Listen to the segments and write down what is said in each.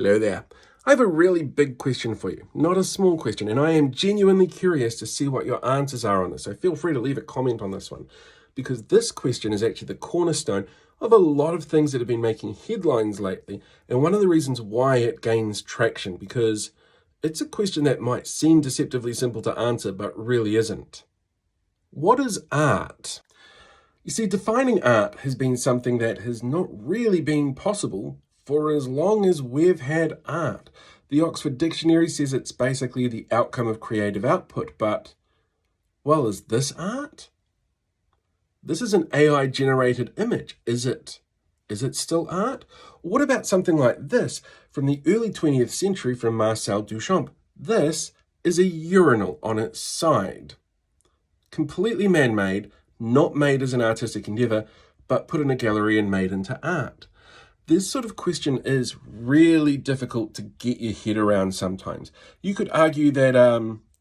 Hello there. I have a really big question for you, not a small question, and I am genuinely curious to see what your answers are on this, so feel free to leave a comment on this one, because this question is actually the cornerstone of a lot of things that have been making headlines lately, and one of the reasons why it gains traction, because it's a question that might seem deceptively simple to answer, but really isn't. What is art? You see, defining art has been something that has not really been possible for as long as we've had art. The Oxford Dictionary says it's basically the outcome of creative output, but, well, is this art? This is an AI-generated image. Is it still art? What about something like this from the early 20th century from Marcel Duchamp? This is a urinal on its side. Completely man-made, not made as an artistic endeavor, but put in a gallery and made into art. This sort of question is really difficult to get your head around sometimes. You could argue that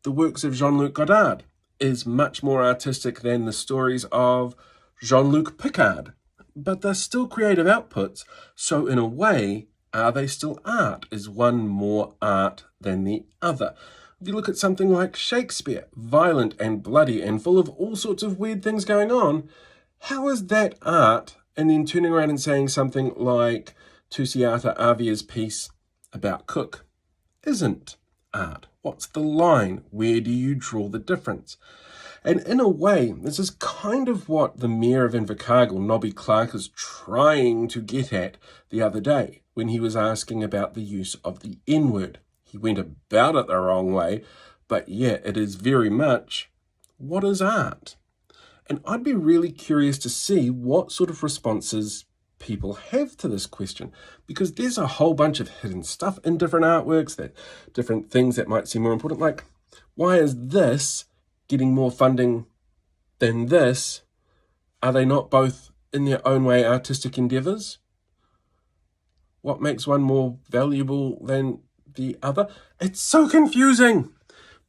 the works of Jean-Luc Godard is much more artistic than the stories of Jean-Luc Picard, but they're still creative outputs, so in a way, are they still art? Is one more art than the other? If you look at something like Shakespeare, violent and bloody and full of all sorts of weird things going on, how is that art? And then turning around and saying something like Tusiata Avia's piece about Cook isn't art. What's the line? Where do you draw the difference? And in a way, this is kind of what the mayor of Invercargill, Nobby Clark, is trying to get at the other day when he was asking about the use of the N-word. He went about it the wrong way, but yeah, it is very much, what is art? And I'd be really curious to see what sort of responses people have to this question, because there's a whole bunch of hidden stuff in different artworks, that different things that might seem more important, like why is this getting more funding than this? Are they not both in their own way artistic endeavors? What makes one more valuable than the other? It's so confusing.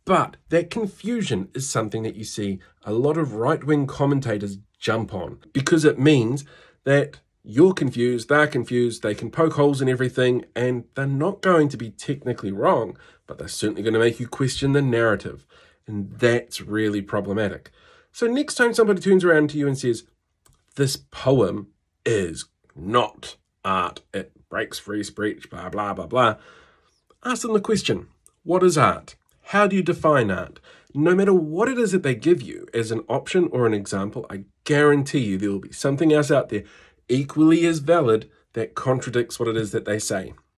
But that confusion is something that you see a lot of right-wing commentators jump on, because it means that you're confused, they're confused, they can poke holes in everything, and they're not going to be technically wrong, but they're certainly going to make you question the narrative. And that's really problematic. So next time somebody turns around to you and says, this poem is not art, it breaks free speech, blah, blah, blah, blah, ask them the question, what is art? How do you define art? No matter what it is that they give you as an option or an example, I guarantee you there will be something else out there equally as valid that contradicts what it is that they say.